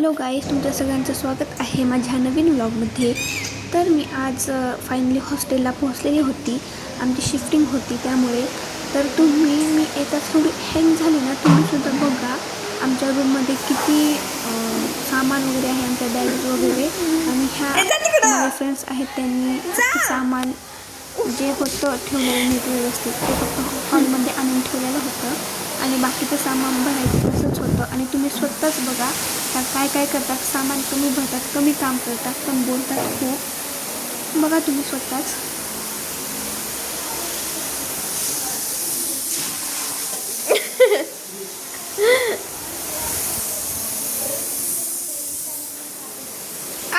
Hello गाईस, तुमचं सगळ्यांचं स्वागत आहे माझ्या नवीन व्लॉगमध्ये. तर मी आज फायनली हॉस्टेलला पोहोचलेली होती. आमची शिफ्टिंग होती त्यामुळे. तर मी येता थोडी हँग झाली ना, तुम्हीसुद्धा बघा आमच्या रूममध्ये किती सामान वगैरे आहे, आमच्या बॅग्स वगैरे. आणि ह्या माझे फ्रेंड्स आहेत, त्यांनी सामान जे होतं ठेवलेलं नीट व्यवस्थित ते फक्त हॉलमध्ये आणून ठेवलेलं होतं आणि बाकीचं सामान भरायचं तसंच होतं. आणि तुम्ही स्वतःच बघा त्या काय काय करतात. सामान कमी भरतात, कमी काम करतात, पण बोलतात खूप. बघा तुम्ही स्वतःच.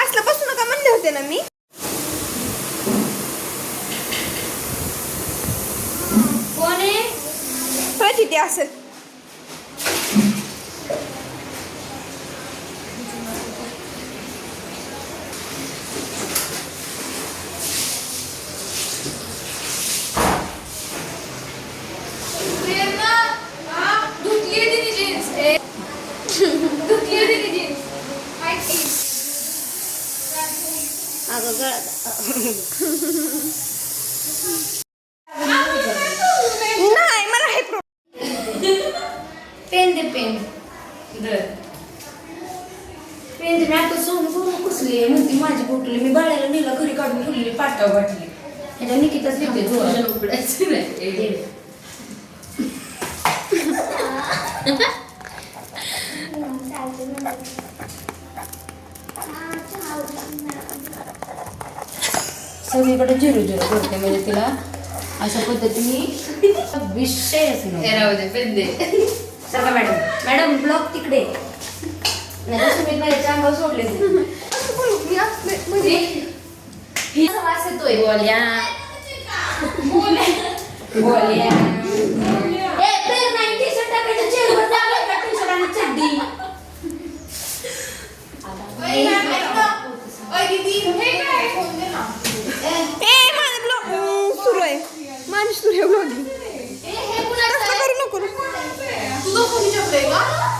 असलं बसू नका म्हणले होते ना मी. कोण आहे? प्रचिती असेल. अगं गळत नाही, मला हे पेन दे. पेन दे. मी आता सोनं कुसली म्हणते माझी बोटली मी बाळाला नेला घरी काढून ठेवलेली पाटावर वाटली. ह्याच्या निकिताच लिहिते जोरात उकडायचं नाही. सगळीकडे झिरो करते म्हणजे तिला अशा पद्धतीने विषयच नाही. सगळं मॅडम ब्लॉक तिकडे अंगावर सोडले वास येतोय.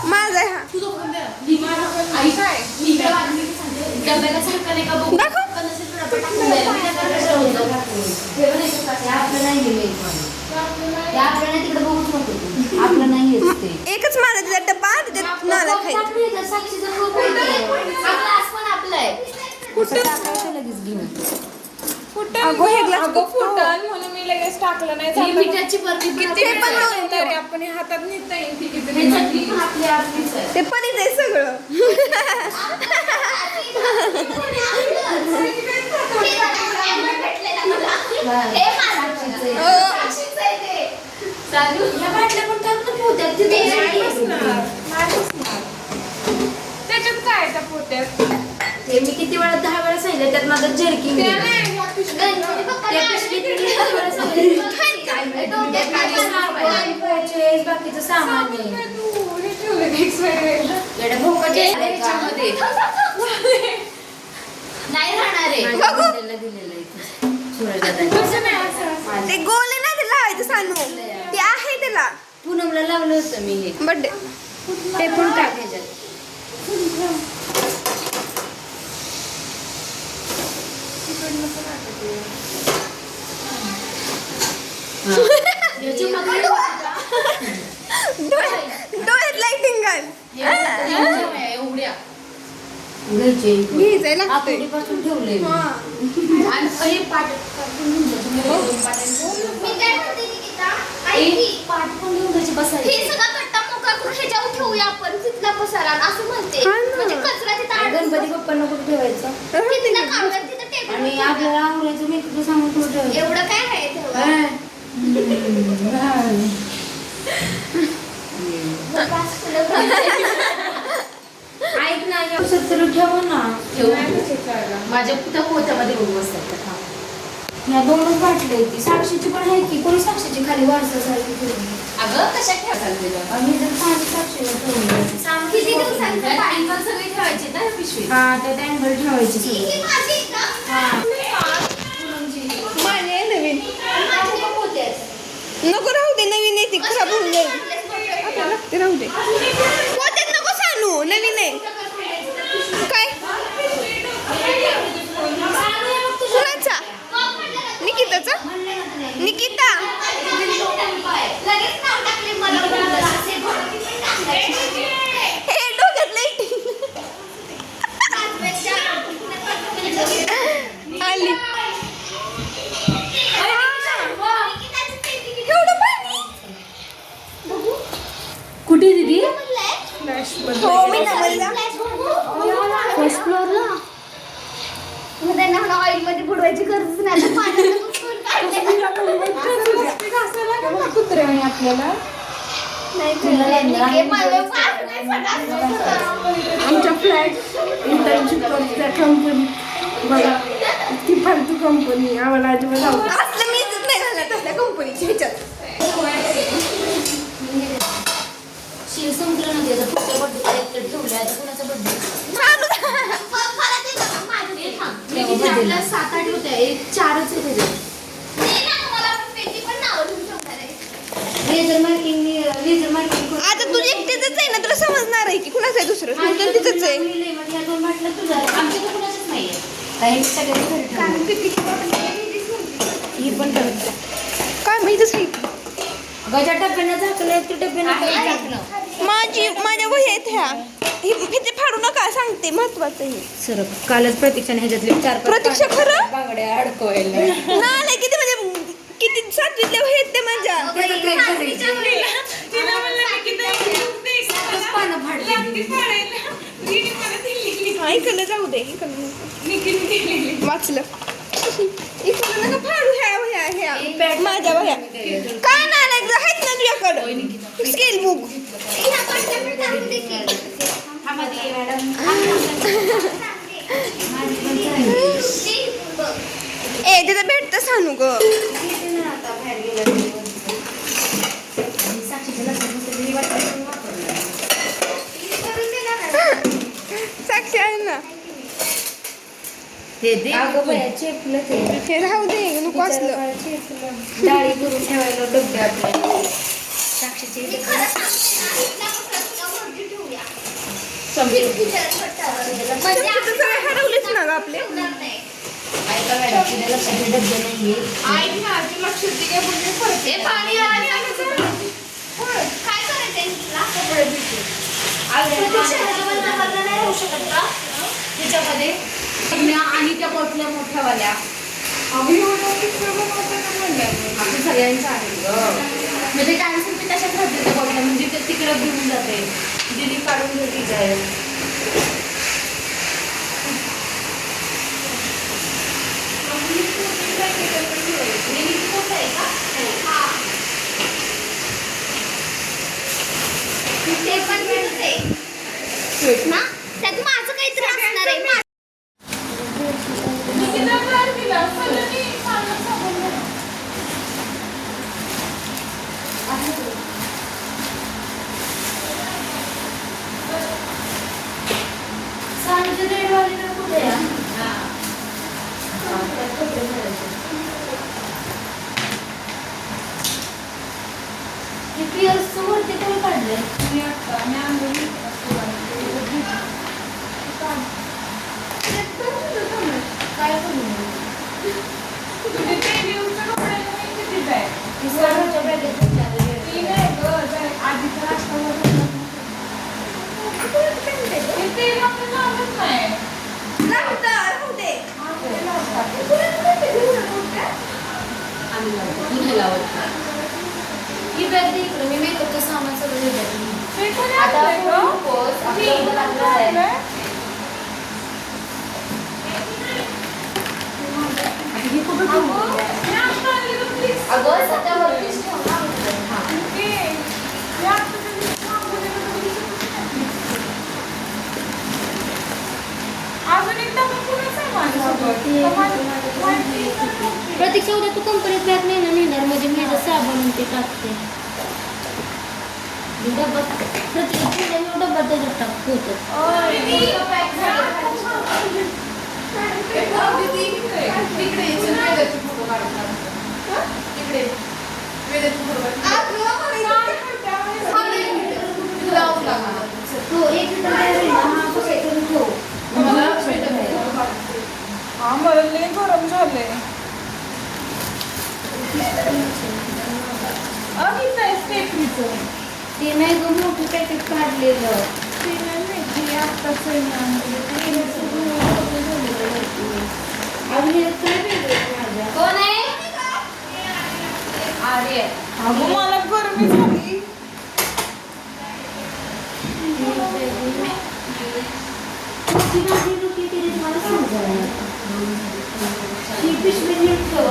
माझा आहे आपलं नाही एकच माझा तिचा डब्बा त्याच्यात नाला खायचं. लगेच घेऊन अगो हे ग्लास फुटल म्हणून मी लगेच टाकलं नाही. ही मिठाची बर्फी ते पण लावून ठेव. आपण हातात नेता येईल ते पण इथे आहे सगळं. त्याच्यात काय त्या पोत्यात ते मी किती वेळा 10 वेळा सांगितलं त्यात माझं जर्किंग बाकीचं सामान नाही राहणार आहे. ते गोल आहे ना, ते लावायचं सांगू ते आहे त्याला. पूनमला लावलं होतं मी हे बड्डे ते पण टाकायचं. डोळ्यात लाइटिंग घाल. घ्यायचंय लागतंय. ठेवलंय गणपती बाप्पांना कुठे ठेवायचं आणि आपल्याला आवडायचं मी तुझं सांगून कुठे ठेवायचं. एवढं काय आहे ऐक ना ठेव ना माझ्या त्या पोत्यामध्ये बघू बसतात. ह्या दोनच बाटली होती. साक्षीची पण आहे की कोणी साक्षीची खाली वारसासारखी ठेवली. अगं कशा ठेवायला आणि जर पाणी साक्षीला ठेवली किती दिवसांचं पाणी पण सगळे ठेवायचे ना पिशवी. हा त्यात अँगल ठेवायची ही सगळं. माझी का माझे नवीन नको राहू दे. नवीन आहे ती खराब होऊन जाईल. ते राहू दे. पोत्यात नको सांगू, नवीन आहे. आपल्याला आमच्या फ्लॅट इंटर्नशिप त्या कंपनी बघा इतकी फालतू कंपनी आम्हाला अजिबात आवडत असलं मीच नाही झालं तसल्या कंपनीच्या ह्याच्यात. शिव संपलं ना त्याचा पुढच्या बर्थडे ठेवलं आता कुणाचा बर्थडे आपल्या 7-8 होत्या 4च आहे त्याच्यात. लेझर मार्किंग आता तुझी एकटीच आहे ना, तुला समजणार आहे की कुणाचं आहे दुसरं. तुझं तिथंच आहे. ह्या 2 बाटल्या तुझ्या आमच्या तर कुणाचंच नाहीये काही सगळ्यांनी ही पण करत काय माहितच आहे की. गजा डब्यानं झाकलं तू डब्यानं टाकलं माझ्या वही आहेत ह्या. हे फाडू नका सांगते, महत्वाचं आहे. सर कालच प्रतीक्षाने ह्याच्यातले 4-5 प्रतीक्षा खरं बांगड्या अडकवायला नाही किती म्हणजे किती 7वीतल्या वही आहेत ते माझ्या. तिला म्हणलं मी किती पानं फाडली लागती फाडायला. तिने मला दिली. ऐकलं जाऊ दे, ऐकलं निकीने दिलेली. वाचलं. इकडं नका फाडू ह्या माझ्या वह्या. काय नाही आहेत ना तुझ्याकडं स्केल बुक. ए तिथं भेटतं सांगू ग. साक्षी आहे ना. हे राहू दे, नको असलं. डाळी करून ठेवायला डब्बे आपल्या साक्षीचे तिथं सगळे हरवलेच ना ग आपले. ऐका मॅडम तिला लक्षात डब्बे नाहीये ऐक ना, तू लक्ष दे काय बोलते फरक आहे. काय करायचंय तुला? कपडे धुते. त्याच्यामध्ये आणि त्या बॉटल्या मोठ्यावाल्या आम्ही एवढं पिशव्या बनवतो ना म्हणलं. आपण सगळ्यांचं आहे ग. म्हणजे कॅन्सर मी तशाच घातल्या त्या बॉटल्या म्हणजे ते तिकडं घेऊन जाते दिली काढून घेतली जाईल. ते पण भेटत आहे ना, त्यात माझं काहीतरी असणार आहे. निकिता कार दिला. सगळ्यांनी सांगत सांगून सांगते रेडवाली तर कुठे आहे? हे पिअर्सचं वरती कोण काढलंय? मी आता मी आंघोळी काय करू? तुझे ते दिवसचं कपड्याला मी कितीच आहे. ती सरांच्या बॅगेत विचारलं. ती नाही ग, आधीचं राष्ट्रवादी ते आपण लावत नाही. राहू दे. आम्ही लावतो तू नाही लावत. ही बॅग दे इकडं मी मेकअपचं सामान सगळं घेते. ते कोणी आता आणलंय ग? नकोस, आपल्याला लागलं आहे. आणलंय? ही कुठं ठेवली आहे? मी आता आणली तर please. अगं सध्या वरतीच ठेव ना. हां. ते मी आता त्यांनी सांगून दिलं तर please. अजून एकदा पण पुढे सामान सोबत. माहिती तर नव्हती. प्रतीक्षा उद्या तू कंपनीत बॅग नाही ना नेणार म्हणजे मी जसं साबण ते टाकते डब्बा प्रतीक्षा डब्बा त्याच्यात टाक होतं तिकडे वेदाचे फोटो काढतात. तिकडे वेदाचे फोटो तो एक लिटर आहे ना हा कसं करून ठेव हा मला लय गरम झालंय. नाही स्टेफरीचं ते नाही गं मोठं पॅकेट काढलेलं ते नाही माहिती आत्ताच आहे ना. अजून एक काय वेगळं माझ्या कोण आहे? अरे अगं मला गरमी झाली. ती माझी डोकी केली मला समजायला ही पिशवी नीट ठेव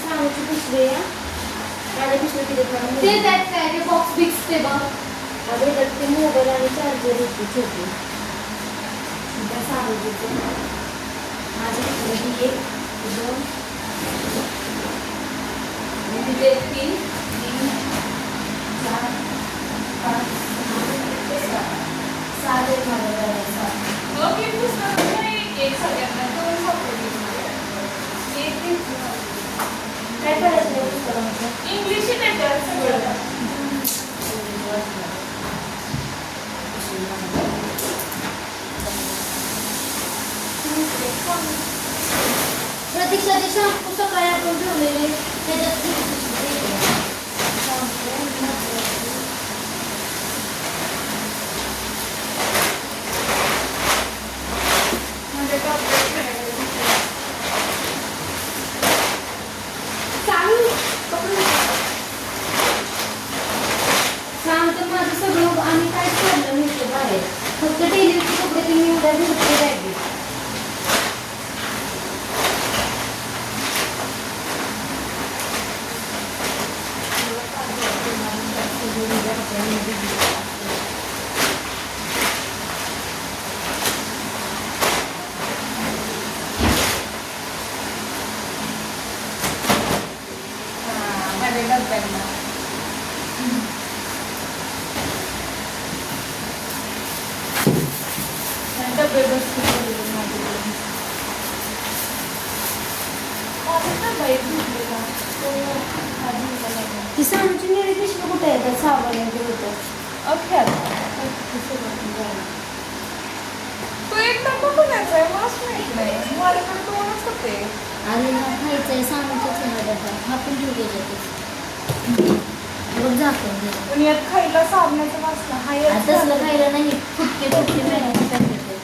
सांगायची पिशवी आहे माझ्या पिशवी किती ते त्यात काय ते बॉक्स बिक्स ते बघ ते मोबाईल आणि चार्जर होती छोटी त्या सांगायचं माझ्या पिशवी एक दोन तिथे 3 4 5 6 एक माझ्या एक सगळ्यांना दोन काय करायचं या पुस्तकाचं इंग्लिश लेटर सगळं प्रतीक्षाचे शॅम्पू सकाळी आपण ठेवलेले त्याच्यात म्हणजे सांगतो माझं सगळं आम्ही काय काढलं नव्हतं बाहेर फक्त टेलीचे कपडे तुम्ही उद्या घरचे राहिले माझ्या डब्यांना डबे बसते ती सांगची निळी पिशवी कुठे येतात साबण वगैरे होतं तू एक डब्बा कोणाचा आहे मलाच माहित नाही माझ्याकडे दोनच होते आणि हा खायचं आहे सांगूच आहे डबा हा पण घेऊ घ्यायचा बघ झाकून दे पण यात खायला साबणाचा वासना हा एक तसलं खायला नाही फुटके फुटके मॅगीचे पॅकेट आहे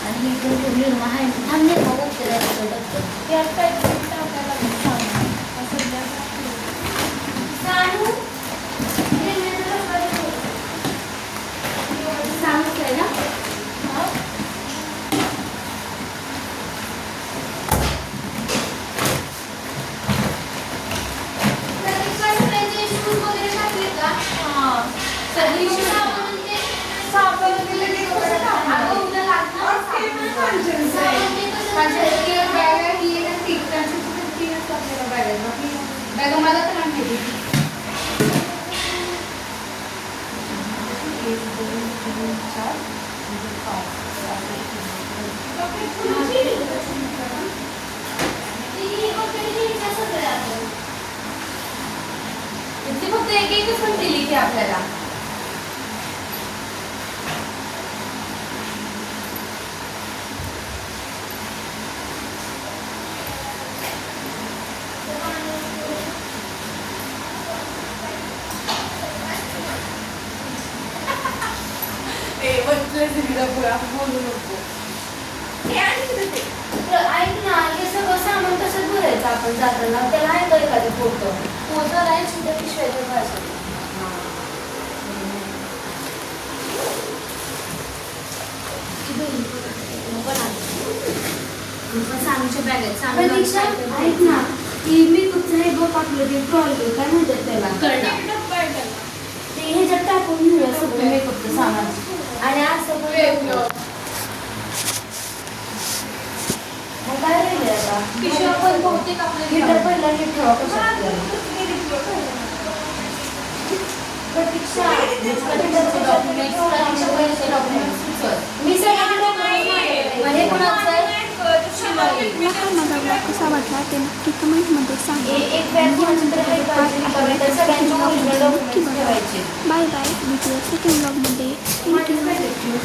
आणि हे पण निर्मा आहे थांबले का बघते राहतो डब्बा यात काय टाकायला लागेल साबण असं जास्त सांगू सांगितलंय ना शूज वगैरे टाकले का सगळी साबण दिले की कसं टाकणार? अगं उद्या लागणार बॅग मला तर नाही माहिती इथे फक्त एक एकच पण दिली की आपल्याला बोलू नको ऐक ना हे सगळं सामान तसंच भरायचं आपण जाताना त्याला आहे का एखादं फोटो फोटो आहे सुद्धा पिशव्याच्या भाषेत प्रतीक्षा ऐक ना की मेकअपचं हे बघ आपलं ते ट्रॉली काय म्हणतात त्याला ते ह्याच्यात टाकून घेऊया सगळं मेकअपचं सामान आणि असं पण मग काय राहिले आता पिशव्या पण बहुतेक आपल्या गिटार पहिला नीट ठेवा कशात प्रतीक्षा मी सगळ्यांना म्हणजे कोणाचं हा माझा ब्लॉग कसा वाटला ते नक्की कमेंटमध्ये सांगा एक बॅग कोणाचं तर काही काळजी नाही करायची, सगळ्यांचे original documents ठेवायचे. बाय बाय भेटूया सेकंड ब्लॉगमध्ये. माझ्याच बॅगेत ठेव.